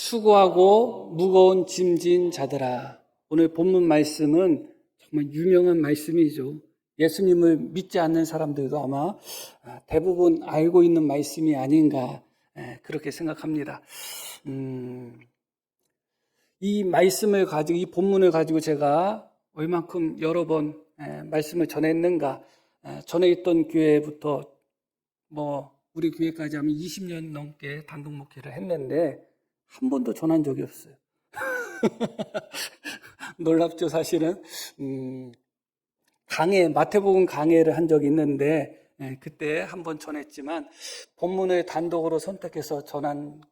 수고하고 무거운 짐진 자들아. 오늘 본문 말씀은 정말 유명한 말씀이죠. 예수님을 믿지 않는 사람들도 아마 대부분 알고 있는 말씀이 아닌가 그렇게 생각합니다. 이 말씀을 가지고, 이 본문을 가지고 제가 얼만큼 여러 번 말씀을 전했는가. 전에 있던 교회부터 우리 교회까지 하면 20년 넘게 단독 목회를 했는데 한 번도 전한 적이 없어요. 놀랍죠, 사실은. 마태복음 강해를 한 적이 있는데 그때 한 번 전했지만 본문을 단독으로 선택해서 전한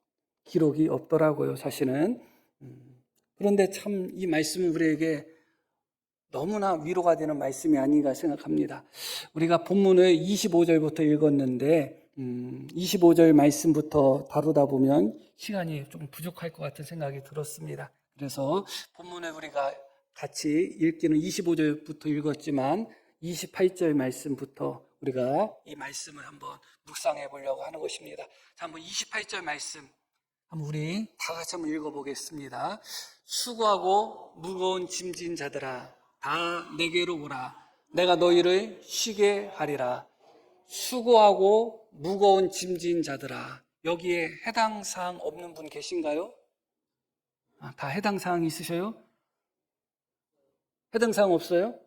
기록이 없더라고요, 사실은. 그런데 참 이 말씀은 우리에게 너무나 위로가 되는 말씀이 아닌가 생각합니다. 우리가 본문을 25절부터 읽었는데 25절 말씀부터 다루다 보면 시간이 좀 부족할 것 같은 생각이 들었습니다. 그래서 본문을 우리가 같이 읽기는 25절부터 읽었지만 28절 말씀부터 우리가 이 말씀을 한번 묵상해 보려고 하는 것입니다. 자, 한번 28절 말씀 한번 우리 다 같이 한번 읽어보겠습니다. 수고하고 무거운 짐진 자들아, 다 내게로 오라. 내가 너희를 쉬게 하리라. 수고하고 무거운 짐진 자들아. 여기에 해당 사항 없는 분 계신가요? 다 해당 사항이 있으셔요? 해당 사항 없어요?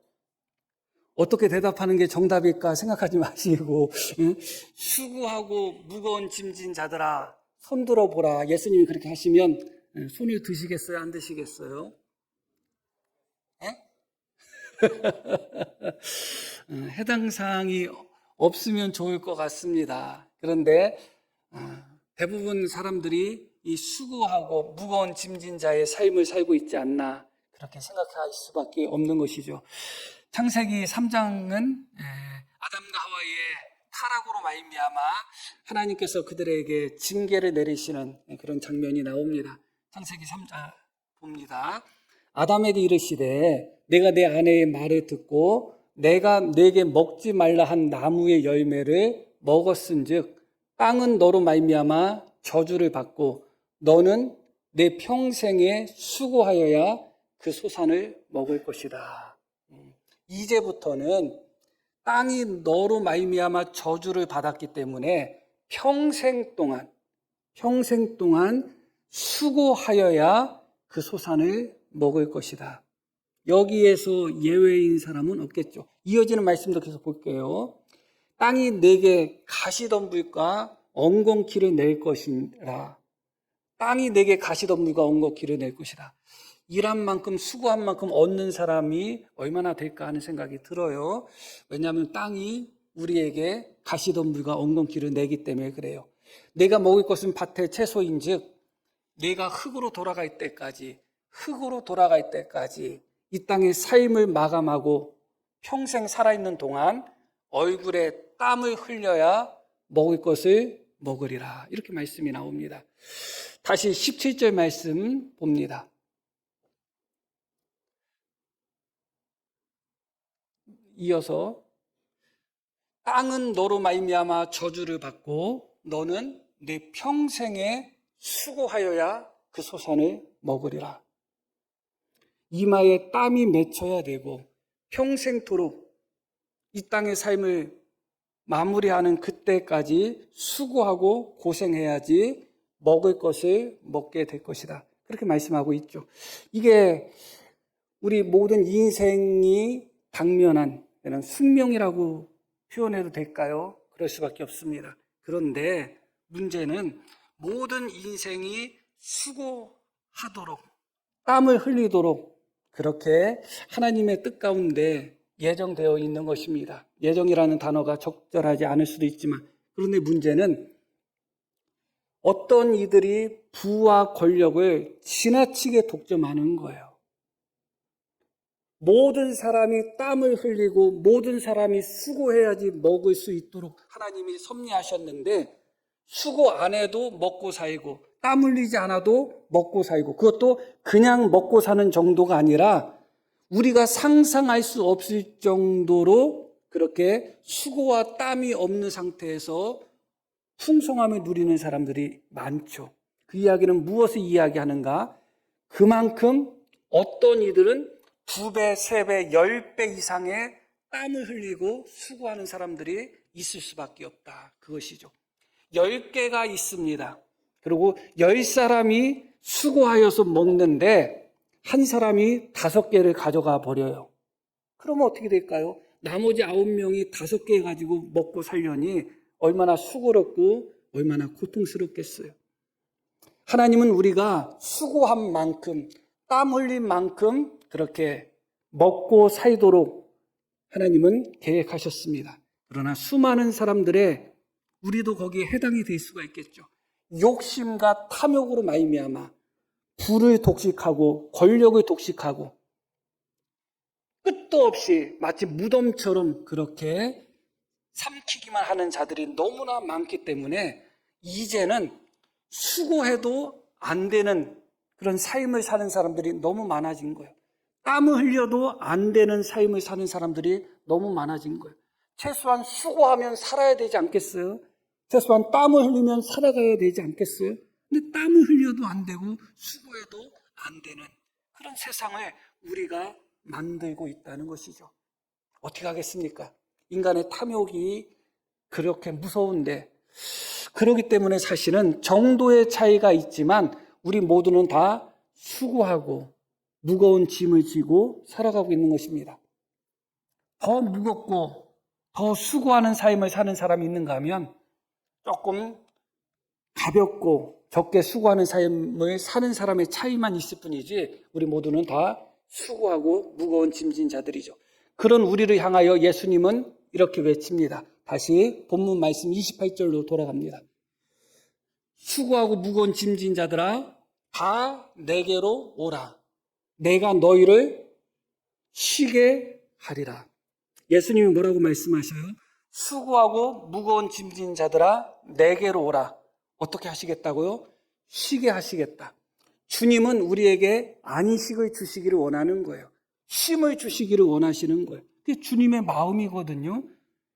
어떻게 대답하는 게 정답일까 생각하지 마시고 수고하고 무거운 짐진 자들아 손 들어보라. 예수님이 그렇게 하시면 손을 드시겠어요? 안 드시겠어요? 해당 사항이 없으면 좋을 것 같습니다. 그런데 대부분 사람들이 이 수고하고 무거운 짐진 자의 삶을 살고 있지 않나 그렇게 생각할 수밖에 없는 것이죠. 창세기 3장은 아담과 하와의 타락으로 말미암아 하나님께서 그들에게 징계를 내리시는 그런 장면이 나옵니다. 창세기 3장 봅니다. 아담에게 이르시되 내가 내 아내의 말을 듣고 내가 내게 먹지 말라 한 나무의 열매를 먹었은즉 땅은 너로 말미암아 저주를 받고 너는 내 평생에 수고하여야 그 소산을 먹을 것이다. 이제부터는 땅이 너로 말미암아 저주를 받았기 때문에 평생 동안 수고하여야 그 소산을 먹을 것이다. 여기에서 예외인 사람은 없겠죠. 이어지는 말씀도 계속 볼게요. 땅이 내게 가시덤불과 엉겅퀴를 낼 것이라. 땅이 내게 가시덤불과 엉겅퀴를 낼 것이다. 일한 만큼 수고한 만큼 얻는 사람이 얼마나 될까 하는 생각이 들어요. 왜냐하면 땅이 우리에게 가시덤불과 엉겅퀴를 내기 때문에 그래요. 내가 먹을 것은 밭의 채소인즉 내가 흙으로 돌아갈 때까지 이 땅의 삶을 마감하고 평생 살아있는 동안 얼굴에 땀을 흘려야 먹을 것을 먹으리라. 이렇게 말씀이 나옵니다. 다시 17절 말씀 봅니다. 이어서 땅은 너로 말미암아 저주를 받고 너는 내 평생에 수고하여야 그 소산을 먹으리라. 이마에 땀이 맺혀야 되고 평생토록 이 땅의 삶을 마무리하는 그때까지 수고하고 고생해야지 먹을 것을 먹게 될 것이다. 그렇게 말씀하고 있죠. 이게 우리 모든 인생이 당면한 이런 숙명이라고 표현해도 될까요? 그럴 수밖에 없습니다. 그런데 문제는 모든 인생이 수고하도록 땀을 흘리도록 그렇게 하나님의 뜻 가운데 예정되어 있는 것입니다. 예정이라는 단어가 적절하지 않을 수도 있지만 그런데 문제는 어떤 이들이 부와 권력을 지나치게 독점하는 거예요. 모든 사람이 땀을 흘리고 모든 사람이 수고해야지 먹을 수 있도록 하나님이 섭리하셨는데 수고 안 해도 먹고 살고 땀 흘리지 않아도 먹고 살고 그것도 그냥 먹고 사는 정도가 아니라 우리가 상상할 수 없을 정도로 그렇게 수고와 땀이 없는 상태에서 풍성함을 누리는 사람들이 많죠. 그 이야기는 무엇을 이야기하는가? 그만큼 어떤 이들은 2배, 3배, 10배 이상의 땀을 흘리고 수고하는 사람들이 있을 수밖에 없다. 그것이죠. 10개가 있습니다. 그리고 10사람이 수고하여서 먹는데 한 사람이 5개를 가져가 버려요. 그러면 어떻게 될까요? 나머지 9명이 5개 가지고 먹고 살려니 얼마나 수고롭고 얼마나 고통스럽겠어요. 하나님은 우리가 수고한 만큼, 땀 흘린 만큼 그렇게 먹고 살도록 하나님은 계획하셨습니다. 그러나 수많은 사람들의 우리도 거기에 해당이 될 수가 있겠죠. 욕심과 탐욕으로 말미암아 부를 독식하고 권력을 독식하고 끝도 없이 마치 무덤처럼 그렇게 삼키기만 하는 자들이 너무나 많기 때문에 이제는 수고해도 안 되는 그런 삶을 사는 사람들이 너무 많아진 거예요. 땀을 흘려도 안 되는 삶을 사는 사람들이 너무 많아진 거예요. 최소한 수고하면 살아야 되지 않겠어요? 최소한 땀을 흘리면 살아가야 되지 않겠어요? 근데 땀을 흘려도 안 되고 수고해도 안 되는 그런 세상을 우리가 만들고 있다는 것이죠. 어떻게 하겠습니까? 인간의 탐욕이 그렇게 무서운데, 그렇기 때문에 사실은 정도의 차이가 있지만 우리 모두는 다 수고하고 무거운 짐을 지고 살아가고 있는 것입니다. 더 무겁고 더 수고하는 삶을 사는 사람이 있는가 하면 조금 가볍고 적게 수고하는 삶을 사는 사람의 차이만 있을 뿐이지 우리 모두는 다 수고하고 무거운 짐진 자들이죠. 그런 우리를 향하여 예수님은 이렇게 외칩니다. 다시 본문 말씀 28절로 돌아갑니다. 수고하고 무거운 짐진 자들아 다 내게로 오라. 내가 너희를 쉬게 하리라. 예수님이 뭐라고 말씀하셔요? 수고하고 무거운 짐진 자들아 내게로 오라. 어떻게 하시겠다고요? 쉬게 하시겠다. 주님은 우리에게 안식을 주시기를 원하는 거예요. 쉼을 주시기를 원하시는 거예요. 그게 주님의 마음이거든요.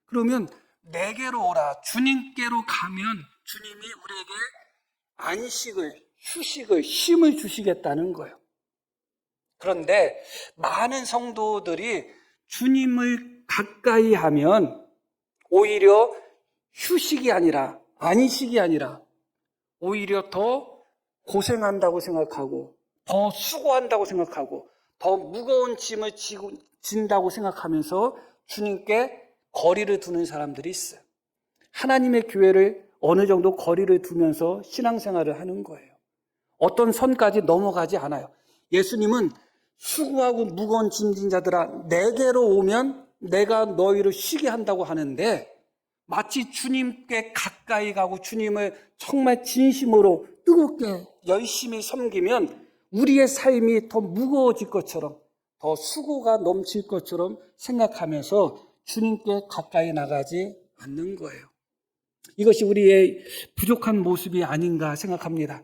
그러면 내게로 오라. 주님께로 가면 주님이 우리에게 안식을, 휴식을, 쉼을 주시겠다는 거예요. 그런데 많은 성도들이 주님을 가까이 하면 오히려 휴식이 아니라 안식이 아니라 오히려 더 고생한다고 생각하고 더 수고한다고 생각하고 더 무거운 짐을 진다고 생각하면서 주님께 거리를 두는 사람들이 있어요. 하나님의 교회를 어느 정도 거리를 두면서 신앙생활을 하는 거예요. 어떤 선까지 넘어가지 않아요. 예수님은 수고하고 무거운 짐진 자들아 내게로 오면 내가 너희를 쉬게 한다고 하는데 마치 주님께 가까이 가고 주님을 정말 진심으로 뜨겁게 열심히 섬기면 우리의 삶이 더 무거워질 것처럼 더 수고가 넘칠 것처럼 생각하면서 주님께 가까이 나가지 않는 거예요. 이것이 우리의 부족한 모습이 아닌가 생각합니다.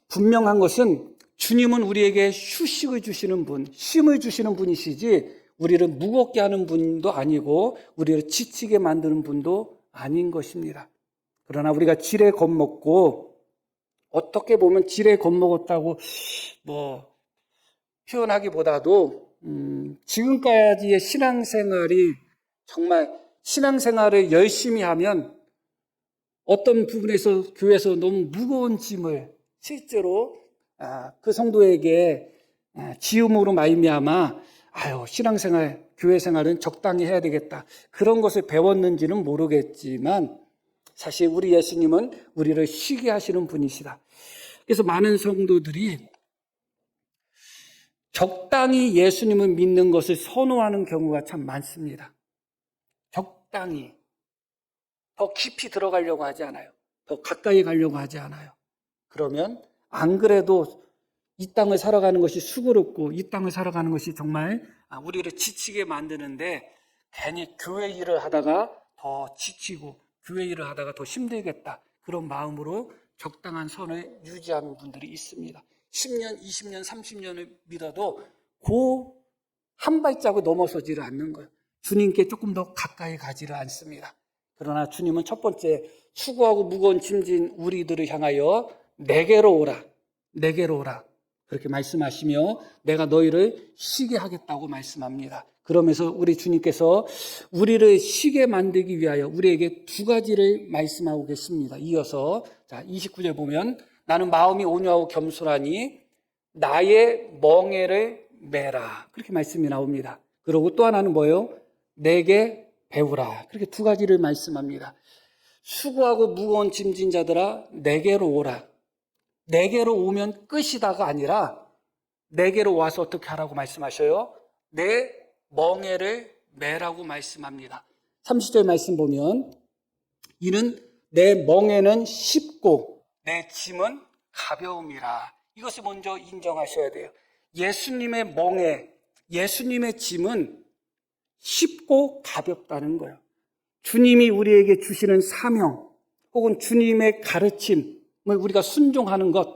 분명한 것은 주님은 우리에게 휴식을 주시는 분, 쉼을 주시는 분이시지 우리를 무겁게 하는 분도 아니고 우리를 지치게 만드는 분도 아닌 것입니다. 그러나 우리가 지레 겁먹고 어떻게 보면 지레 겁먹었다고 표현하기보다도 지금까지의 신앙생활이 정말 신앙생활을 열심히 하면 어떤 부분에서 교회에서 너무 무거운 짐을 실제로 그 성도에게 지음으로 말미암아 신앙생활, 교회생활은 적당히 해야 되겠다. 그런 것을 배웠는지는 모르겠지만 사실 우리 예수님은 우리를 쉬게 하시는 분이시다. 그래서 많은 성도들이 적당히 예수님을 믿는 것을 선호하는 경우가 참 많습니다. 적당히. 더 깊이 들어가려고 하지 않아요. 더 가까이 가려고 하지 않아요. 그러면 안 그래도 이 땅을 살아가는 것이 수고롭고 이 땅을 살아가는 것이 정말 우리를 지치게 만드는데 괜히 교회 일을 하다가 더 지치고 교회 일을 하다가 더 힘들겠다. 그런 마음으로 적당한 선을 유지하는 분들이 있습니다. 10년, 20년, 30년을 믿어도 그 한 발자국 넘어서지를 않는 거예요. 주님께 조금 더 가까이 가지를 않습니다. 그러나 주님은 첫 번째 수고하고 무거운 짐진 우리들을 향하여 내게로 오라. 내게로 오라. 그렇게 말씀하시며 내가 너희를 쉬게 하겠다고 말씀합니다. 그러면서 우리 주님께서 우리를 쉬게 만들기 위하여 우리에게 두 가지를 말씀하고 계십니다. 이어서 자 29절 보면 나는 마음이 온유하고 겸손하니 나의 멍에를 메라. 그렇게 말씀이 나옵니다. 그리고 또 하나는 뭐예요? 내게 배우라. 그렇게 두 가지를 말씀합니다. 수고하고 무거운 짐진 자들아 내게로 오라. 내게로 오면 끝이다가 아니라 내게로 와서 어떻게 하라고 말씀하셔요? 내 멍에를 메라고 말씀합니다. 30절 말씀 보면 이는 내 멍에는 쉽고 내 짐은 가벼움이라. 이것을 먼저 인정하셔야 돼요. 예수님의 멍에, 예수님의 짐은 쉽고 가볍다는 거예요. 주님이 우리에게 주시는 사명 혹은 주님의 가르침을 우리가 순종하는 것,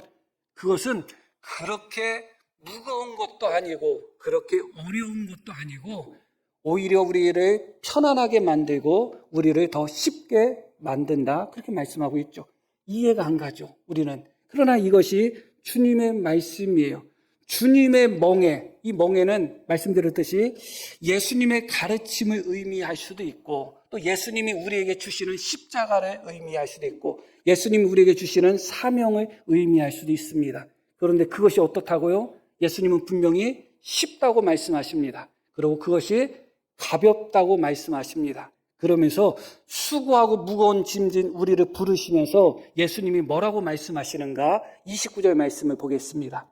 그것은 그렇게 무거운 것도 아니고 그렇게 어려운 것도 아니고 오히려 우리를 편안하게 만들고 우리를 더 쉽게 만든다. 그렇게 말씀하고 있죠. 이해가 안 가죠, 우리는. 그러나 이것이 주님의 말씀이에요. 주님의 멍에, 이 멍에는 말씀드렸듯이 예수님의 가르침을 의미할 수도 있고 또 예수님이 우리에게 주시는 십자가를 의미할 수도 있고 예수님이 우리에게 주시는 사명을 의미할 수도 있습니다. 그런데 그것이 어떻다고요? 예수님은 분명히 쉽다고 말씀하십니다. 그리고 그것이 가볍다고 말씀하십니다. 그러면서 수고하고 무거운 짐진 우리를 부르시면서 예수님이 뭐라고 말씀하시는가? 29절 말씀을 보겠습니다.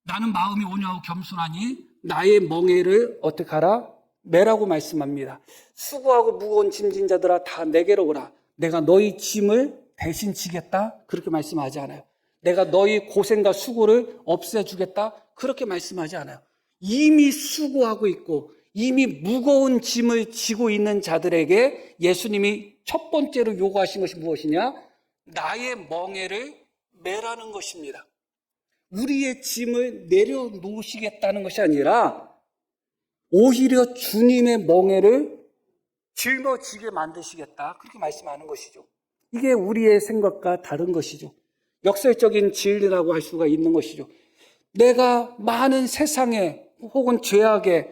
나는 마음이 온유하고 겸손하니 나의 멍에를 어떻게 하라? 메라고 말씀합니다. 수고하고 무거운 짐진 자들아 다 내게로 오라. 내가 너희 짐을 대신 지겠다. 그렇게 말씀하지 않아요. 내가 너희 고생과 수고를 없애주겠다. 그렇게 말씀하지 않아요. 이미 수고하고 있고 이미 무거운 짐을 지고 있는 자들에게 예수님이 첫 번째로 요구하신 것이 무엇이냐? 나의 멍에를 메라는 것입니다. 우리의 짐을 내려놓으시겠다는 것이 아니라 오히려 주님의 멍에를 짊어지게 만드시겠다. 그렇게 말씀하는 것이죠. 이게 우리의 생각과 다른 것이죠. 역설적인 진리라고 할 수가 있는 것이죠. 내가 많은 세상에 혹은 죄악에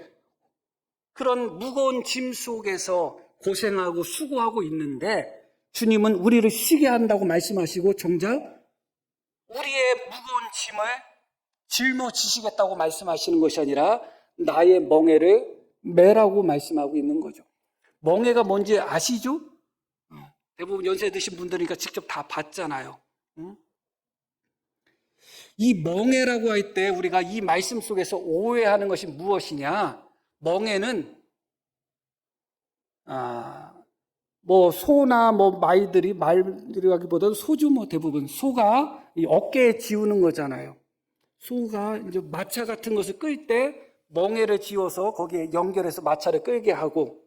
그런 무거운 짐 속에서 고생하고 수고하고 있는데 주님은 우리를 쉬게 한다고 말씀하시고 정작 우리의 무거운 짐을 짊어지시겠다고 말씀하시는 것이 아니라 나의 멍에를 메라고 말씀하고 있는 거죠. 멍에가 뭔지 아시죠? 대부분 연세 드신 분들이니까 직접 다 봤잖아요. 이 멍에라고 할 때 우리가 이 말씀 속에서 오해하는 것이 무엇이냐? 멍에는 뭐 소나 뭐 말들이 하기보다는 소죠. 뭐 대부분 소가 이 어깨에 지우는 거잖아요. 소가 이제 마차 같은 것을 끌 때 멍에를 지어서 거기에 연결해서 마차를 끌게 하고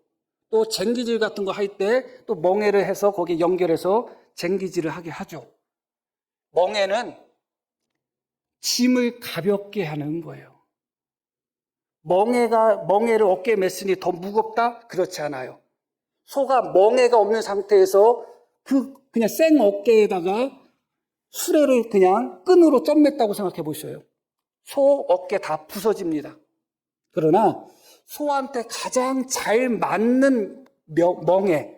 또 쟁기질 같은 거 할 때 또 멍에를 해서 거기에 연결해서 쟁기질을 하게 하죠. 멍에는 짐을 가볍게 하는 거예요. 멍에를 어깨에 맸으니 더 무겁다? 그렇지 않아요. 소가 멍에가 없는 상태에서 그냥 생 어깨에다가 수레를 그냥 끈으로 점 맸다고 생각해 보셔요. 소 어깨 다 부서집니다. 그러나 소한테 가장 잘 맞는 멍에,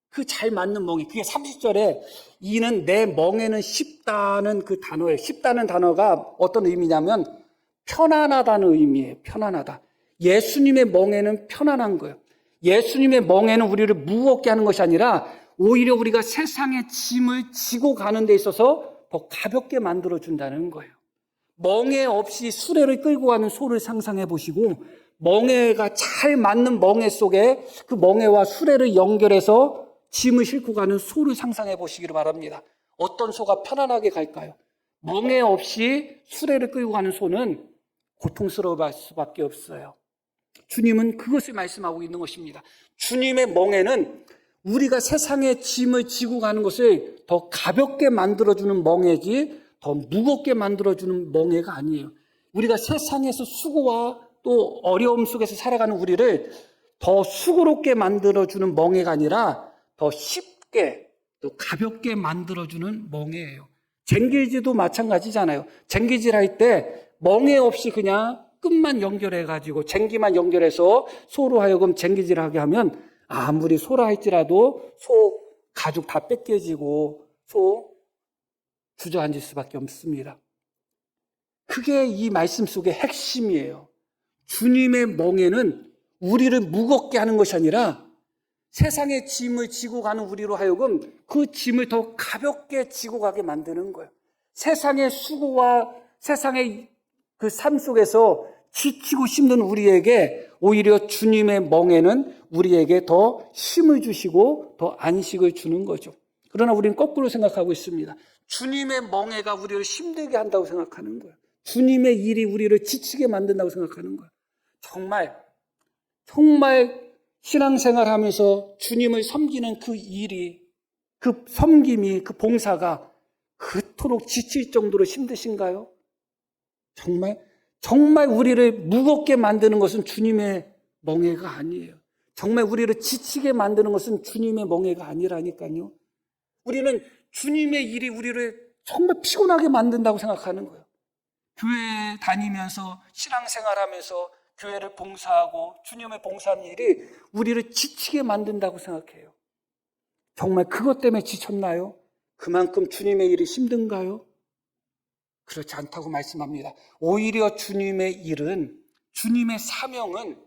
그 잘 맞는 멍에, 그게 30절에 이는 내 멍에는 쉽다는 그 단어예요. 쉽다는 단어가 어떤 의미냐면 편안하다는 의미예요. 편안하다. 예수님의 멍에는 편안한 거예요. 예수님의 멍에는 우리를 무겁게 하는 것이 아니라 오히려 우리가 세상의 짐을 지고 가는 데 있어서 더 가볍게 만들어준다는 거예요. 멍에 없이 수레를 끌고 가는 소를 상상해 보시고 멍에가 잘 맞는 멍에 속에 그 멍에와 수레를 연결해서 짐을 싣고 가는 소를 상상해 보시기를 바랍니다. 어떤 소가 편안하게 갈까요? 멍에 없이 수레를 끌고 가는 소는 고통스러울 수밖에 없어요. 주님은 그것을 말씀하고 있는 것입니다. 주님의 멍에는 우리가 세상의 짐을 지고 가는 것을 더 가볍게 만들어주는 멍에지 더 무겁게 만들어주는 멍에가 아니에요. 우리가 세상에서 수고와 또 어려움 속에서 살아가는 우리를 더 수고롭게 만들어주는 멍에가 아니라 더 쉽게 또 가볍게 만들어주는 멍에예요. 쟁기질도 마찬가지잖아요. 쟁기질 할 때 멍에 없이 그냥 끝만 연결해가지고 쟁기만 연결해서 소로 하여금 쟁기질하게 하면 아무리 소라 할지라도 소 가죽 다 뺏겨지고 소 주저앉을 수밖에 없습니다. 그게 이 말씀 속의 핵심이에요. 주님의 멍에는 우리를 무겁게 하는 것이 아니라 세상의 짐을 지고 가는 우리로 하여금 그 짐을 더 가볍게 지고 가게 만드는 거예요. 세상의 수고와 세상의 그 삶 속에서 지치고 힘든 우리에게 오히려 주님의 멍에는 우리에게 더 힘을 주시고 더 안식을 주는 거죠. 그러나 우리는 거꾸로 생각하고 있습니다. 주님의 멍에가 우리를 힘들게 한다고 생각하는 거예요. 주님의 일이 우리를 지치게 만든다고 생각하는 거예요. 정말 신앙생활 하면서 주님을 섬기는 그 일이, 그 섬김이, 그 봉사가 그토록 지칠 정도로 힘드신가요? 정말 우리를 무겁게 만드는 것은 주님의 멍에가 아니에요. 정말 우리를 지치게 만드는 것은 주님의 멍에가 아니라니까요. 우리는 주님의 일이 우리를 정말 피곤하게 만든다고 생각하는 거예요. 교회 다니면서 신앙생활하면서 교회를 봉사하고 주님을 봉사하는 일이 우리를 지치게 만든다고 생각해요. 정말 그것 때문에 지쳤나요? 그만큼 주님의 일이 힘든가요? 그렇지 않다고 말씀합니다. 오히려 주님의 일은, 주님의 사명은,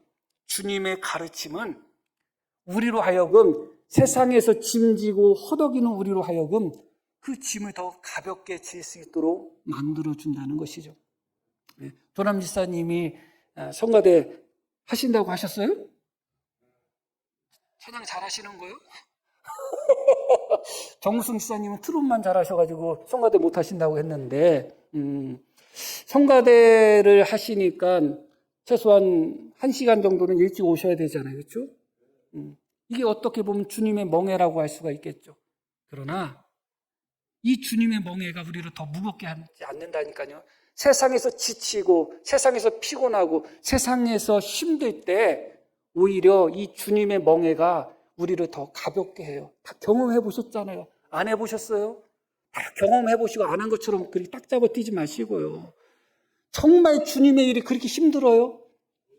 주님의 가르침은 우리로 하여금 세상에서 짐지고 허덕이는 우리로 하여금 그 짐을 더 가볍게 질 수 있도록 만들어준다는 것이죠. 도남 지사님이 성가대 하신다고 하셨어요? 찬양 잘하시는 거예요? 정우승 지사님은 트롯만 잘하셔가지고 성가대 못 하신다고 했는데 성가대를 하시니까 최소한 1시간 정도는 일찍 오셔야 되잖아요. 그렇죠? 이게 어떻게 보면 주님의 멍에라고 할 수가 있겠죠. 그러나 이 주님의 멍에가 우리를 더 무겁게 하지 않는다니까요. 세상에서 지치고 세상에서 피곤하고 세상에서 힘들 때 오히려 이 주님의 멍에가 우리를 더 가볍게 해요. 다 경험해 보셨잖아요. 안 해보셨어요? 다 경험해 보시고 안 한 것처럼 그렇게 딱 잡아 뛰지 마시고요. 정말 주님의 일이 그렇게 힘들어요?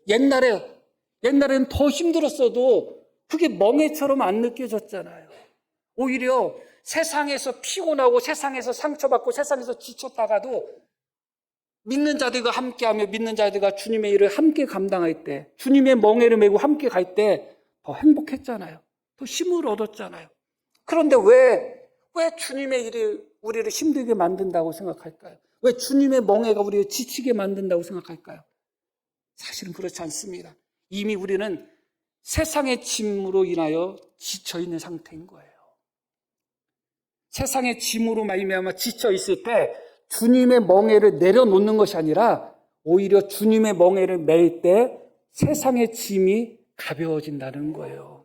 옛날에는 더 힘들었어도 그게 멍에처럼 안 느껴졌잖아요. 오히려 세상에서 피곤하고 세상에서 상처받고 세상에서 지쳤다가도 믿는 자들과 함께하며 믿는 자들과 주님의 일을 함께 감당할 때, 주님의 멍에를 메고 함께 갈 때 더 행복했잖아요. 더 힘을 얻었잖아요. 그런데 왜 주님의 일이 우리를 힘들게 만든다고 생각할까요? 왜 주님의 멍에가 우리를 지치게 만든다고 생각할까요? 사실은 그렇지 않습니다. 이미 우리는 세상의 짐으로 인하여 지쳐있는 상태인 거예요. 세상의 짐으로 말미암아 지쳐있을 때 주님의 멍에를 내려놓는 것이 아니라 오히려 주님의 멍에를 맬 때 세상의 짐이 가벼워진다는 거예요.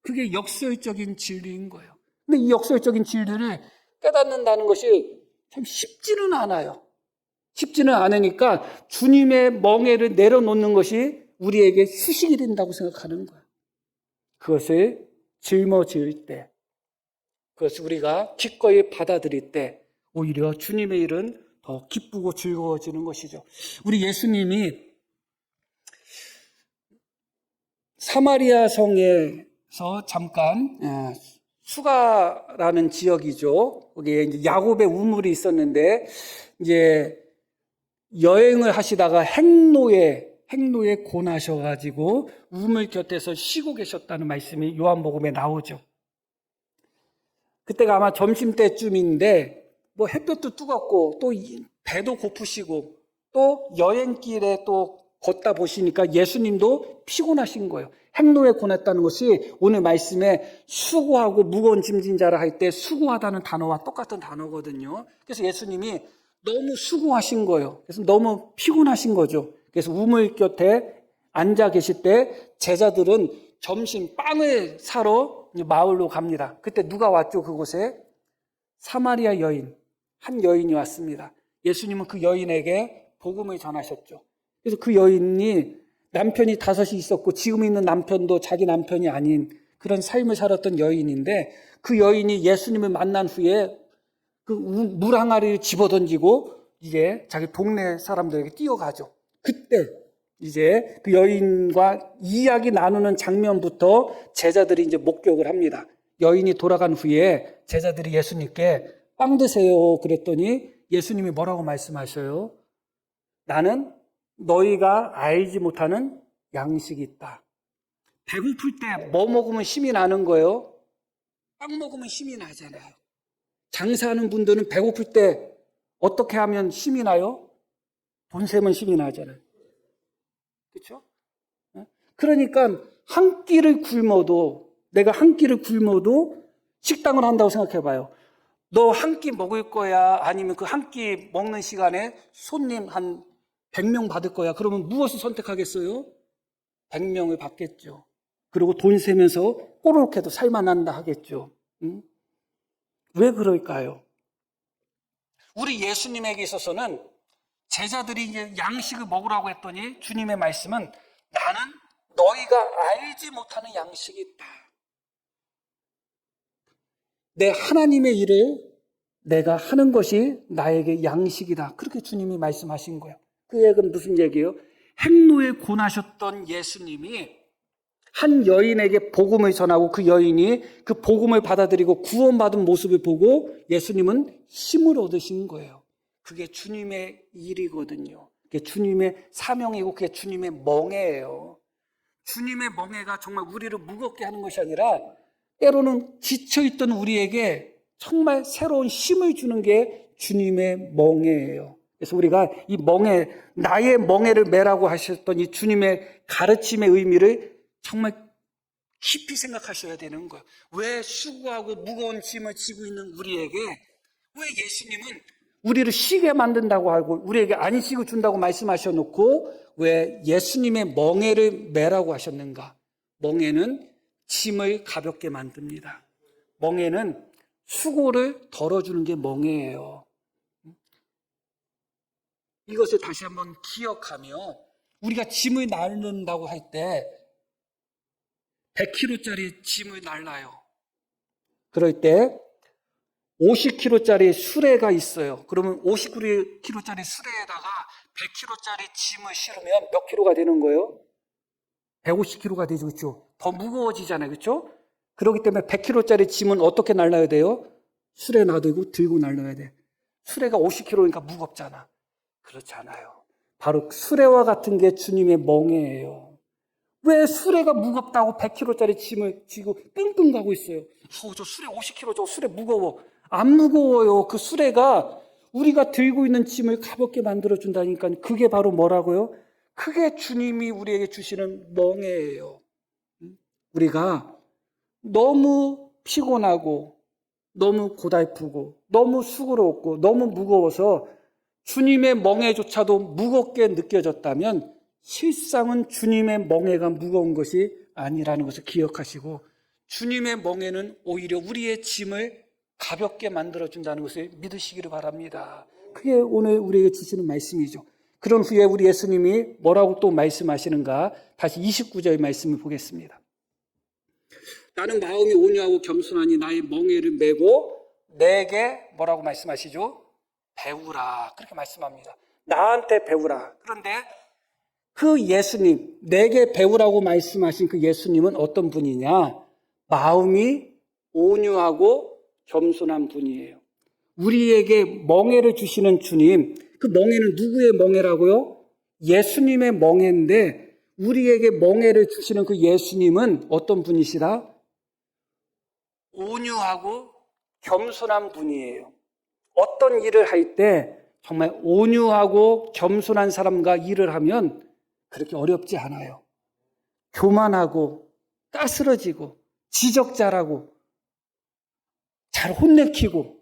그게 역설적인 진리인 거예요. 근데 이 역설적인 진리를 깨닫는다는 것이 참 쉽지는 않아요. 쉽지는 않으니까 주님의 멍에를 내려놓는 것이 우리에게 휴식이 된다고 생각하는 거예요. 그것을 짊어질 때, 그것을 우리가 기꺼이 받아들일 때 오히려 주님의 일은 더 기쁘고 즐거워지는 것이죠. 우리 예수님이 사마리아 성에서 잠깐 수가라는 지역이죠. 거기에 이제 야곱의 우물이 있었는데 이제 여행을 하시다가 행로에 고나셔가지고 우물 곁에서 쉬고 계셨다는 말씀이 요한복음에 나오죠. 그때가 아마 점심때쯤인데 뭐 햇볕도 뜨겁고 또 배도 고프시고 또 여행길에 또 걷다 보시니까 예수님도 피곤하신 거예요. 행로에 고났다는 것이 오늘 말씀에 수고하고 무거운 짐진 자라 할 때 수고하다는 단어와 똑같은 단어거든요. 그래서 예수님이 너무 수고하신 거예요. 그래서 너무 피곤하신 거죠. 그래서 우물 곁에 앉아 계실 때 제자들은 점심 빵을 사러 마을로 갑니다. 그때 누가 왔죠? 그곳에 사마리아 여인, 한 여인이 왔습니다. 예수님은 그 여인에게 복음을 전하셨죠. 그래서 그 여인이 남편이 5이 있었고 지금 있는 남편도 자기 남편이 아닌 그런 삶을 살았던 여인인데 그 여인이 예수님을 만난 후에 그 물 항아리를 집어던지고 이제 자기 동네 사람들에게 뛰어가죠. 그때 이제 그 여인과 이야기 나누는 장면부터 제자들이 이제 목격을 합니다. 여인이 돌아간 후에 제자들이 예수님께 빵 드세요 그랬더니 예수님이 뭐라고 말씀하셔요? 나는 너희가 알지 못하는 양식이 있다. 배고플 때 뭐 먹으면 힘이 나는 거예요? 빵 먹으면 힘이 나잖아요. 장사하는 분들은 배고플 때 어떻게 하면 힘이 나요? 돈 세면 힘이 나잖아요. 그렇죠? 그러니까 한 끼를 굶어도, 내가 한 끼를 굶어도 식당을 한다고 생각해 봐요. 너 한 끼 먹을 거야? 아니면 그 한 끼 먹는 시간에 손님 한 100명 받을 거야? 그러면 무엇을 선택하겠어요? 100명을 받겠죠. 그리고 돈 세면서 꼬르륵해도 살만한다 하겠죠. 응? 왜 그럴까요? 우리 예수님에게 있어서는 제자들이 이제 양식을 먹으라고 했더니 주님의 말씀은 나는 너희가 알지 못하는 양식이 있다. 내 하나님의 일을 내가 하는 것이 나에게 양식이다. 그렇게 주님이 말씀하신 거예요. 그 얘기는 무슨 얘기예요? 행로에 고나셨던 예수님이 한 여인에게 복음을 전하고 그 여인이 그 복음을 받아들이고 구원받은 모습을 보고 예수님은 힘을 얻으신 거예요. 그게 주님의 일이거든요. 그게 주님의 사명이고 그게 주님의 멍에예요. 주님의 멍에가 정말 우리를 무겁게 하는 것이 아니라 때로는 지쳐있던 우리에게 정말 새로운 힘을 주는 게 주님의 멍에예요. 그래서 우리가 이 멍에, 나의 멍에를 매라고 하셨던 이 주님의 가르침의 의미를 정말 깊이 생각하셔야 되는 거예요. 왜 수고하고 무거운 짐을 지고 있는 우리에게 왜 예수님은 우리를 쉬게 만든다고 하고 우리에게 안식을 준다고 말씀하셔놓고 왜 예수님의 멍에를 매라고 하셨는가? 멍에는 짐을 가볍게 만듭니다. 멍에는 수고를 덜어주는 게 멍에예요. 이것을 다시 한번 기억하며 우리가 짐을 나른다고 할 때 100kg짜리 짐을 날라요. 그럴 때 50kg짜리 수레가 있어요. 그러면 50kg짜리 수레에다가 100kg짜리 짐을 실으면 몇 킬로가 되는 거예요? 150kg가 되죠. 그렇죠? 더 무거워지잖아요. 그렇죠? 그렇기 때문에 100kg짜리 짐은 어떻게 날라야 돼요? 수레 놔두고 들고 날라야 돼. 수레가 50kg니까 무겁잖아. 그렇지 않아요. 바로 수레와 같은 게 주님의 멍에예요. 왜 수레가 무겁다고 100kg짜리 짐을 지고 끙끙 가고 있어요? 저 수레 50kg, 저 수레 무거워. 안 무거워요. 그 수레가 우리가 들고 있는 짐을 가볍게 만들어준다니까 그게 바로 뭐라고요? 그게 주님이 우리에게 주시는 멍에예요. 우리가 너무 피곤하고 너무 고달프고 너무 수고롭고 너무 무거워서 주님의 멍에조차도 무겁게 느껴졌다면 실상은 주님의 멍에가 무거운 것이 아니라는 것을 기억하시고 주님의 멍에는 오히려 우리의 짐을 가볍게 만들어준다는 것을 믿으시기를 바랍니다. 그게 오늘 우리에게 주시는 말씀이죠. 그런 후에 우리 예수님이 뭐라고 또 말씀하시는가? 다시 29절 말씀을 보겠습니다. 나는 마음이 온유하고 겸손하니 나의 멍에를 메고 내게 뭐라고 말씀하시죠? 배우라. 그렇게 말씀합니다. 나한테 배우라. 그런데 그 예수님, 내게 배우라고 말씀하신 그 예수님은 어떤 분이냐? 마음이 온유하고 겸손한 분이에요. 우리에게 멍에를 주시는 주님, 그 멍에는 누구의 멍에라고요? 예수님의 멍에인데 우리에게 멍에를 주시는 그 예수님은 어떤 분이시라? 온유하고 겸손한 분이에요. 어떤 일을 할 때 정말 온유하고 겸손한 사람과 일을 하면 그렇게 어렵지 않아요. 교만하고 까스러지고 지적잘하고 잘 혼내키고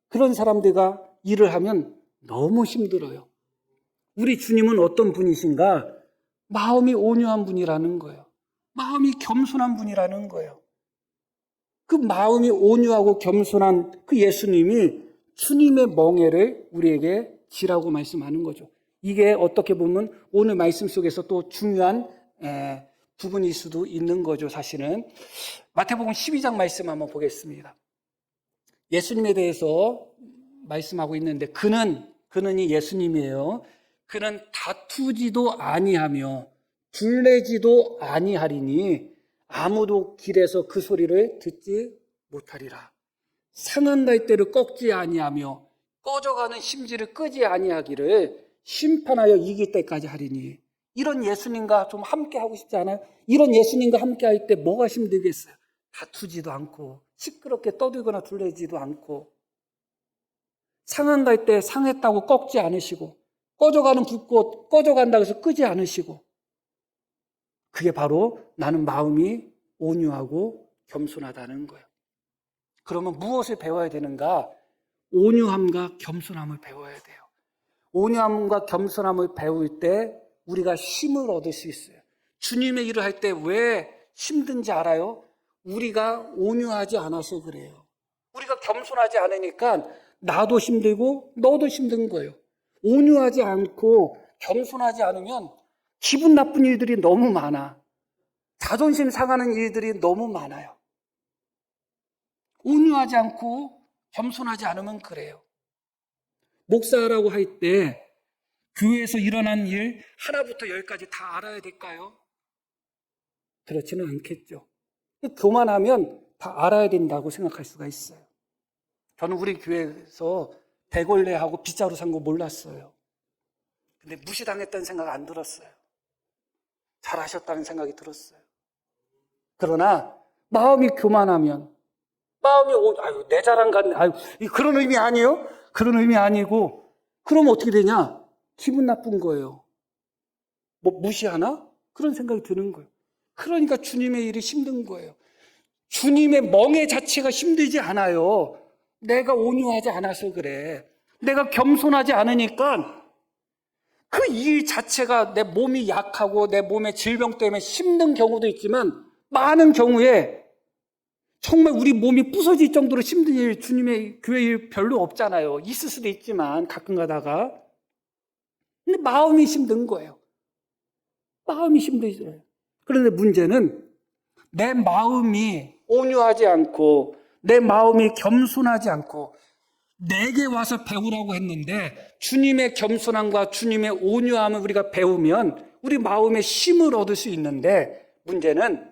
그런 사람들과 일을 하면 너무 힘들어요. 우리 주님은 어떤 분이신가? 마음이 온유한 분이라는 거예요. 마음이 겸손한 분이라는 거예요. 그 마음이 온유하고 겸손한 그 예수님이 주님의 멍에를 우리에게 지라고 말씀하는 거죠. 이게 어떻게 보면 오늘 말씀 속에서 또 중요한 부분일 수도 있는 거죠. 사실은 마태복음 12장 말씀 한번 보겠습니다. 예수님에 대해서 말씀하고 있는데 그는이 예수님이에요. 그는 다투지도 아니하며 둘레지도 아니하리니 아무도 길에서 그 소리를 듣지 못하리라. 상한 갈대를 꺾지 아니하며 꺼져가는 심지를 끄지 아니하기를 심판하여 이길 때까지 하리니. 이런 예수님과 좀 함께 하고 싶지 않아요? 이런 예수님과 함께 할 때 뭐가 힘들겠어요? 다투지도 않고 시끄럽게 떠들거나 둘레지도 않고 상한 갈대 상했다고 꺾지 않으시고 꺼져가는 불꽃 꺼져간다고 해서 끄지 않으시고, 그게 바로 나는 마음이 온유하고 겸손하다는 거예요. 그러면 무엇을 배워야 되는가? 온유함과 겸손함을 배워야 돼요. 온유함과 겸손함을 배울 때 우리가 힘을 얻을 수 있어요. 주님의 일을 할 때 왜 힘든지 알아요? 우리가 온유하지 않아서 그래요. 우리가 겸손하지 않으니까 나도 힘들고 너도 힘든 거예요. 온유하지 않고 겸손하지 않으면 기분 나쁜 일들이 너무 많아. 자존심 상하는 일들이 너무 많아요. 온유하지 않고 겸손하지 않으면 그래요. 목사라고 할 때 교회에서 일어난 일 하나부터 열까지 다 알아야 될까요? 그렇지는 않겠죠. 교만하면 다 알아야 된다고 생각할 수가 있어요. 저는 우리 교회에서 대걸레하고 빗자루 산 거 몰랐어요. 근데 무시당했다는 생각 안 들었어요. 잘하셨다는 생각이 들었어요. 그러나 마음이 교만하면, 마음이 내 자랑 같네, 그런 의미 아니에요? 그런 의미 아니고, 그러면 어떻게 되냐? 기분 나쁜 거예요. 뭐 무시하나? 그런 생각이 드는 거예요. 그러니까 주님의 일이 힘든 거예요. 주님의 멍에 자체가 힘들지 않아요. 내가 온유하지 않아서 그래. 내가 겸손하지 않으니까 그 일 자체가 내 몸이 약하고 내 몸의 질병 때문에 힘든 경우도 있지만, 많은 경우에 정말 우리 몸이 부서질 정도로 힘든 일, 주님의 교회 일 별로 없잖아요. 있을 수도 있지만 가끔 가다가. 근데 마음이 힘든 거예요. 마음이 힘들어요. 그런데 문제는 내 마음이 온유하지 않고 내 마음이 겸손하지 않고 내게 와서 배우라고 했는데, 주님의 겸손함과 주님의 온유함을 우리가 배우면 우리 마음에 힘을 얻을 수 있는데, 문제는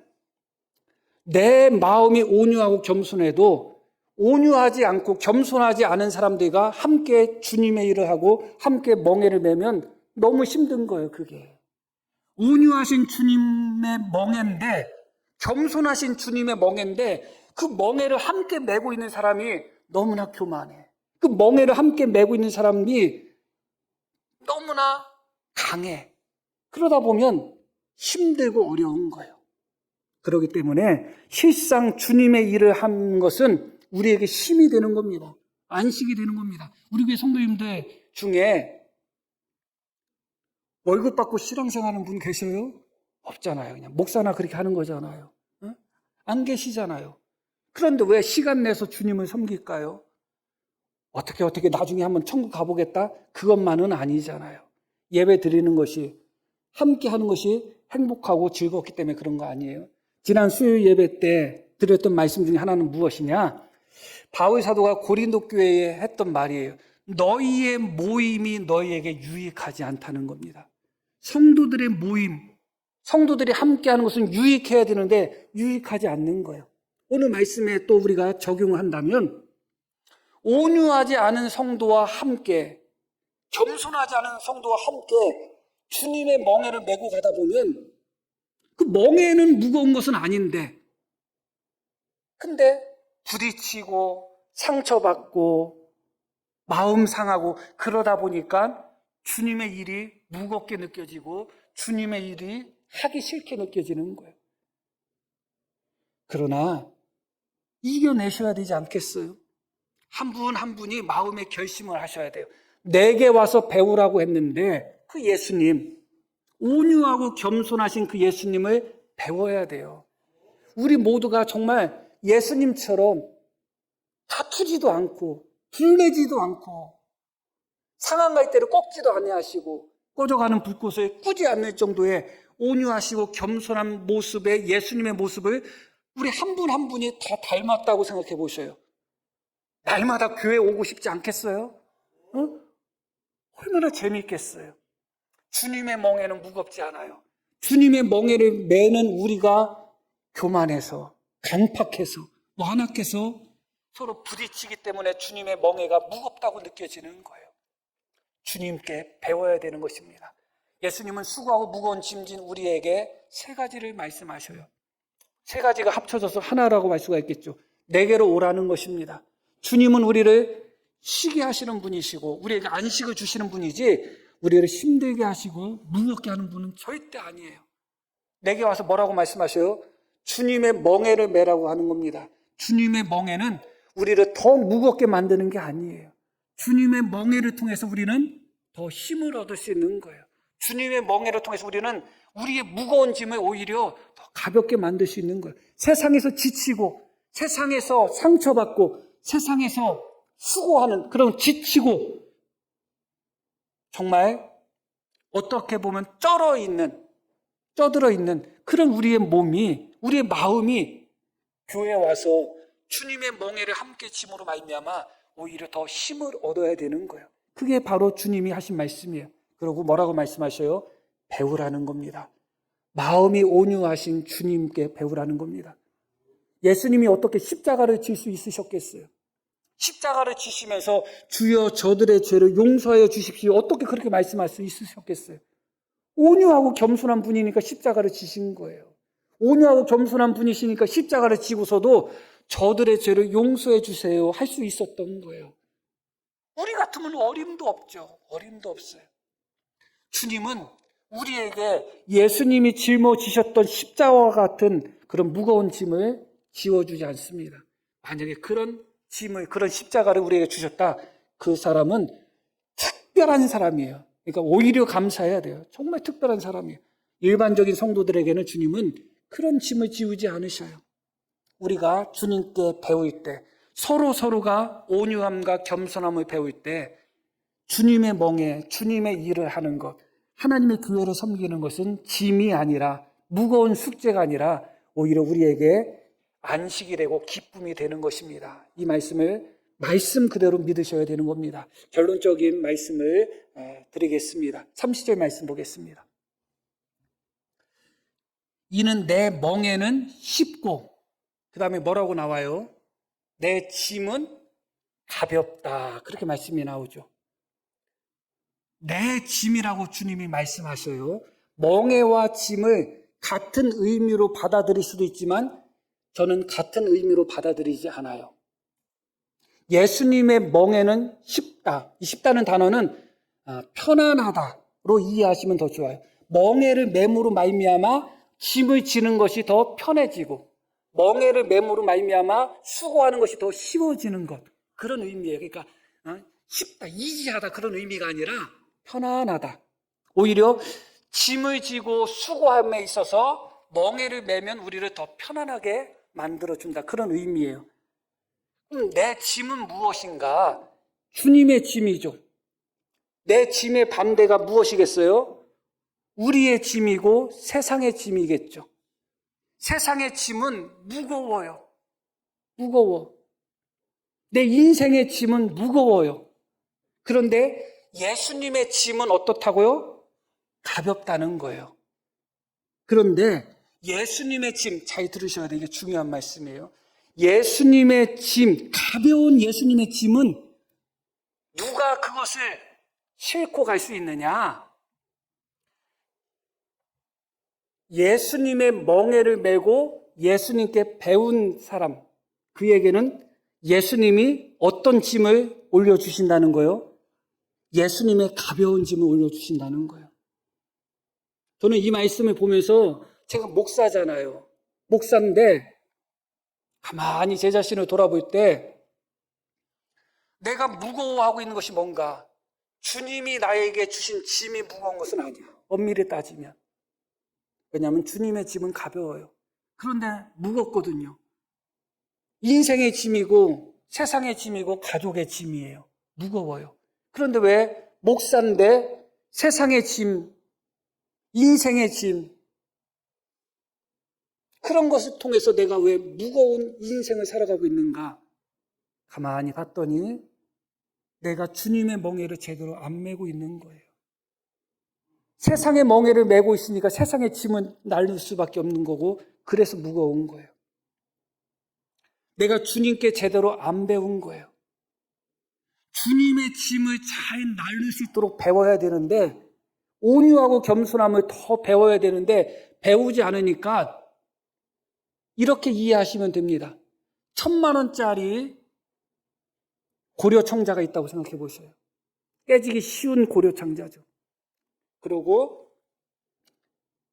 내 마음이 온유하고 겸손해도 온유하지 않고 겸손하지 않은 사람들과 함께 주님의 일을 하고 함께 멍에를 매면 너무 힘든 거예요. 그게 온유하신 주님의 멍에인데, 겸손하신 주님의 멍에인데, 그 멍에를 함께 메고 있는 사람이 너무나 교만해. 그 멍에를 함께 메고 있는 사람이 너무나 강해. 그러다 보면 힘들고 어려운 거예요. 그렇기 때문에 실상 주님의 일을 하는 것은 우리에게 힘이 되는 겁니다. 안식이 되는 겁니다. 우리 교회 성도님들 중에 월급 받고 신앙생활하는 분 계셔요? 없잖아요. 그냥 목사나 그렇게 하는 거잖아요. 안 계시잖아요. 그런데 왜 시간 내서 주님을 섬길까요? 어떻게 나중에 한번 천국 가보겠다? 그것만은 아니잖아요. 예배 드리는 것이, 함께 하는 것이 행복하고 즐겁기 때문에 그런 거 아니에요? 지난 수요일 예배 때 드렸던 말씀 중에 하나는 무엇이냐? 바울 사도가 고린도 교회에 했던 말이에요. 너희의 모임이 너희에게 유익하지 않다는 겁니다. 성도들의 모임, 성도들이 함께하는 것은 유익해야 되는데 유익하지 않는 거예요. 오늘 말씀에 또 우리가 적용을 한다면, 온유하지 않은 성도와 함께, 겸손하지 않은 성도와 함께 주님의 멍에를 메고 가다 보면 그 멍에는 무거운 것은 아닌데, 근데 부딪히고 상처받고 마음 상하고 그러다 보니까 주님의 일이 무겁게 느껴지고 주님의 일이 하기 싫게 느껴지는 거예요. 그러나 이겨내셔야 되지 않겠어요? 한 분 한 분이 마음의 결심을 하셔야 돼요. 내게 와서 배우라고 했는데 그 예수님, 온유하고 겸손하신 그 예수님을 배워야 돼요. 우리 모두가 정말 예수님처럼 다투지도 않고 불내지도 않고 상한 갈대를 꺾지도 아니하시고 꺼져가는 불꽃을 꾸지 않을 정도의 온유하시고 겸손한 모습의 예수님의 모습을 우리 한 분 한 분이 다 닮았다고 생각해 보셔요. 날마다 교회 오고 싶지 않겠어요? 어? 얼마나 재미있겠어요. 주님의 멍에는 무겁지 않아요. 주님의 멍에를 매는 우리가 교만해서, 강팍해서, 완악해서 서로 부딪히기 때문에 주님의 멍에가 무겁다고 느껴지는 거예요. 주님께 배워야 되는 것입니다. 예수님은 수고하고 무거운 짐진 우리에게 세 가지를 말씀하셔요. 세 가지가 합쳐져서 하나라고 할 수가 있겠죠. 내게로 오라는 것입니다. 주님은 우리를 쉬게 하시는 분이시고 우리에게 안식을 주시는 분이지 우리를 힘들게 하시고 무겁게 하는 분은 절대 아니에요. 내게 와서 뭐라고 말씀하셔요? 주님의 멍에를 매라고 하는 겁니다. 주님의 멍에는 우리를 더 무겁게 만드는 게 아니에요. 주님의 멍에를 통해서 우리는 더 힘을 얻을 수 있는 거예요. 주님의 멍에를 통해서 우리는 우리의 무거운 짐을 오히려 더 가볍게 만들 수 있는 거예요. 세상에서 지치고 세상에서 상처받고 세상에서 수고하는 그런 지치고 정말 어떻게 보면 쪄들어 있는 그런 우리의 몸이 우리의 마음이 교회에 와서 주님의 멍에를 함께 짐으로 말미암아 오히려 더 힘을 얻어야 되는 거예요. 그게 바로 주님이 하신 말씀이에요. 그리고 뭐라고 말씀하셔요? 배우라는 겁니다. 마음이 온유하신 주님께 배우라는 겁니다. 예수님이 어떻게 십자가를 질 수 있으셨겠어요? 십자가를 지시면서 주여 저들의 죄를 용서하여 주십시오. 어떻게 그렇게 말씀할 수 있으셨겠어요? 온유하고 겸손한 분이니까 십자가를 지신 거예요. 온유하고 겸손한 분이시니까 십자가를 지고서도 저들의 죄를 용서해 주세요 할 수 있었던 거예요. 우리 같으면 어림도 없죠. 어림도 없어요. 주님은 우리에게 예수님이 짊어지셨던 십자가와 같은 그런 무거운 짐을 지워주지 않습니다. 만약에 그런 짐을, 그런 십자가를 우리에게 주셨다. 그 사람은 특별한 사람이에요. 그러니까 오히려 감사해야 돼요. 정말 특별한 사람이에요. 일반적인 성도들에게는 주님은 그런 짐을 지우지 않으셔요. 우리가 주님께 배울 때 서로가 온유함과 겸손함을 배울 때 주님의 멍에 주님의 일을 하는 것, 하나님의 교회를 섬기는 것은 짐이 아니라 무거운 숙제가 아니라 오히려 우리에게 안식이 되고 기쁨이 되는 것입니다. 이 말씀을 말씀 그대로 믿으셔야 되는 겁니다. 결론적인 말씀을 드리겠습니다. 30절 말씀 보겠습니다. 이는 내 멍에는 쉽고 그 다음에 뭐라고 나와요? 내 짐은 가볍다. 그렇게 말씀이 나오죠. 내 짐이라고 주님이 말씀하셔요. 멍에와 짐을 같은 의미로 받아들일 수도 있지만 저는 같은 의미로 받아들이지 않아요. 예수님의 멍에는 쉽다. 이 쉽다는 단어는 편안하다로 이해하시면 더 좋아요. 멍에를 매무로 말미암아 짐을 지는 것이 더 편해지고 멍에를 매무로 말미암아 수고하는 것이 더 쉬워지는 것. 그런 의미예요. 그러니까 쉽다, 이지하다 그런 의미가 아니라 편안하다. 오히려 짐을 지고 수고함에 있어서 멍에를 매면 우리를 더 편안하게 만들어준다. 그런 의미예요. 내 짐은 무엇인가? 주님의 짐이죠. 내 짐의 반대가 무엇이겠어요? 우리의 짐이고 세상의 짐이겠죠. 세상의 짐은 무거워요. 무거워. 내 인생의 짐은 무거워요. 그런데 예수님의 짐은 어떻다고요? 가볍다는 거예요. 그런데 예수님의 짐, 잘 들으셔야 돼요. 이게 중요한 말씀이에요. 예수님의 짐, 가벼운 예수님의 짐은 누가 그것을 싣고 갈 수 있느냐? 예수님의 멍에를 메고 예수님께 배운 사람, 그에게는 예수님이 어떤 짐을 올려주신다는 거예요? 예수님의 가벼운 짐을 올려주신다는 거예요. 저는 이 말씀을 보면서 제가 목사잖아요. 목사인데 가만히 제 자신을 돌아볼 때 내가 무거워하고 있는 것이 뭔가 주님이 나에게 주신 짐이 무거운 것은 아니야. 엄밀히 따지면. 왜냐하면 주님의 짐은 가벼워요. 그런데 무겁거든요. 인생의 짐이고 세상의 짐이고 가족의 짐이에요. 무거워요. 그런데 왜 목사인데 세상의 짐, 인생의 짐 그런 것을 통해서 내가 왜 무거운 인생을 살아가고 있는가? 가만히 봤더니 내가 주님의 멍에를 제대로 안 메고 있는 거예요. 세상의 멍에를 메고 있으니까 세상의 짐은 날릴 수밖에 없는 거고, 그래서 무거운 거예요. 내가 주님께 제대로 안 배운 거예요. 주님의 짐을 잘 나눌 수 있도록 배워야 되는데, 온유하고 겸손함을 더 배워야 되는데 배우지 않으니까 이렇게 이해하시면 됩니다. 1,000만 원짜리 고려청자가 있다고 생각해 보세요. 깨지기 쉬운 고려청자죠. 그리고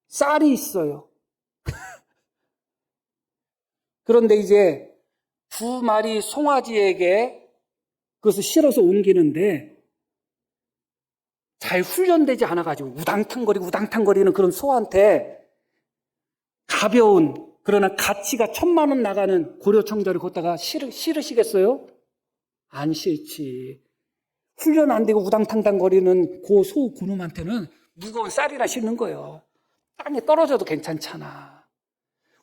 쌀이 있어요. 그런데 이제 2마리 송아지에게 그것을 실어서 옮기는데 잘 훈련되지 않아가지고 우당탕거리는 그런 소한테 가벼운, 그러나 가치가 1,000만 원 나가는 고려청자를 걷다가 실으시겠어요? 안 싫지. 훈련 안 되고 우당탕탕거리는 그 소 그놈한테는 무거운 쌀이나 실는 거예요. 땅에 떨어져도 괜찮잖아.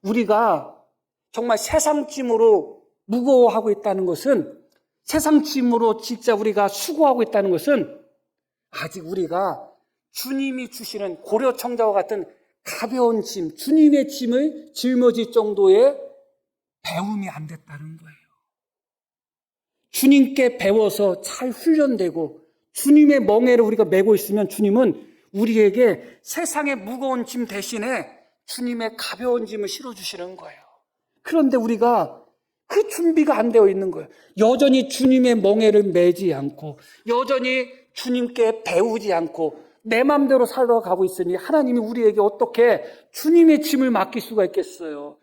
우리가 정말 세상 짐으로 무거워하고 있다는 것은, 세상 짐으로 진짜 우리가 수고하고 있다는 것은 아직 우리가 주님이 주시는 고려청자와 같은 가벼운 짐, 주님의 짐을 짊어질 정도의 배움이 안 됐다는 거예요. 주님께 배워서 잘 훈련되고 주님의 멍에를 우리가 메고 있으면 주님은 우리에게 세상의 무거운 짐 대신에 주님의 가벼운 짐을 실어주시는 거예요. 그런데 우리가 그 준비가 안 되어 있는 거예요. 여전히 주님의 멍에를 메지 않고, 여전히 주님께 배우지 않고 내 마음대로 살아가고 있으니 하나님이 우리에게 어떻게 주님의 짐을 맡길 수가 있겠어요?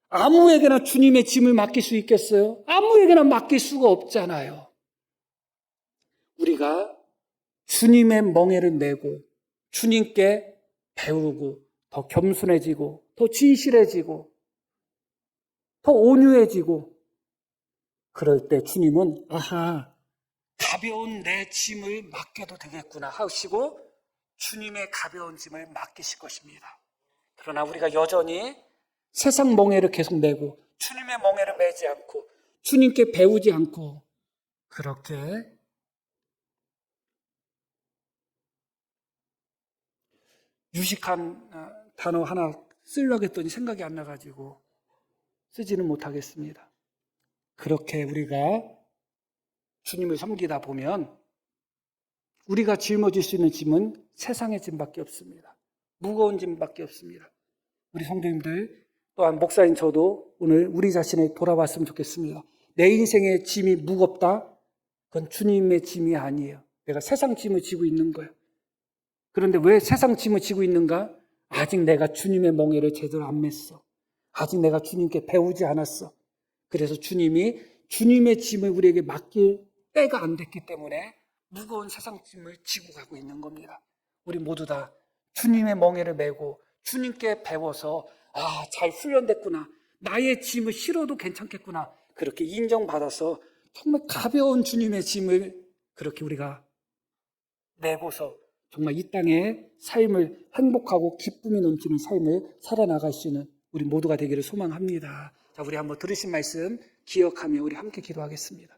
아무에게나 주님의 짐을 맡길 수 있겠어요? 아무에게나 맡길 수가 없잖아요. 우리가 주님의 멍에를 메고 주님께 배우고 더 겸손해지고 더 진실해지고 더 온유해지고, 그럴 때 주님은 아하, 가벼운 내 짐을 맡겨도 되겠구나 하시고 주님의 가벼운 짐을 맡기실 것입니다. 그러나 우리가 여전히 세상 멍에를 계속 메고 주님의 멍에를 메지 않고 주님께 배우지 않고 그렇게 유식한 단어 하나 쓰려고 했더니 생각이 안 나가지고 쓰지는 못하겠습니다. 그렇게 우리가 주님을 섬기다 보면 우리가 짊어질 수 있는 짐은 세상의 짐밖에 없습니다. 무거운 짐밖에 없습니다. 우리 성도님들, 또한 목사인 저도 오늘 우리 자신을 돌아봤으면 좋겠습니다. 내 인생의 짐이 무겁다? 그건 주님의 짐이 아니에요. 내가 세상 짐을 지고 있는 거예요. 그런데 왜 세상 짐을 지고 있는가? 아직 내가 주님의 멍에를 제대로 안 맸어. 아직 내가 주님께 배우지 않았어. 그래서 주님이 주님의 짐을 우리에게 맡길 때가 안 됐기 때문에 무거운 세상 짐을 지고 가고 있는 겁니다. 우리 모두 다 주님의 멍에를 메고 주님께 배워서 잘 훈련됐구나, 나의 짐을 실어도 괜찮겠구나, 그렇게 인정받아서 정말 가벼운 주님의 짐을 그렇게 우리가 메고서 정말 이 땅의 삶을 행복하고 기쁨이 넘치는 삶을 살아나갈 수 있는 우리 모두가 되기를 소망합니다. 자, 우리 한번 들으신 말씀 기억하며 우리 함께 기도하겠습니다.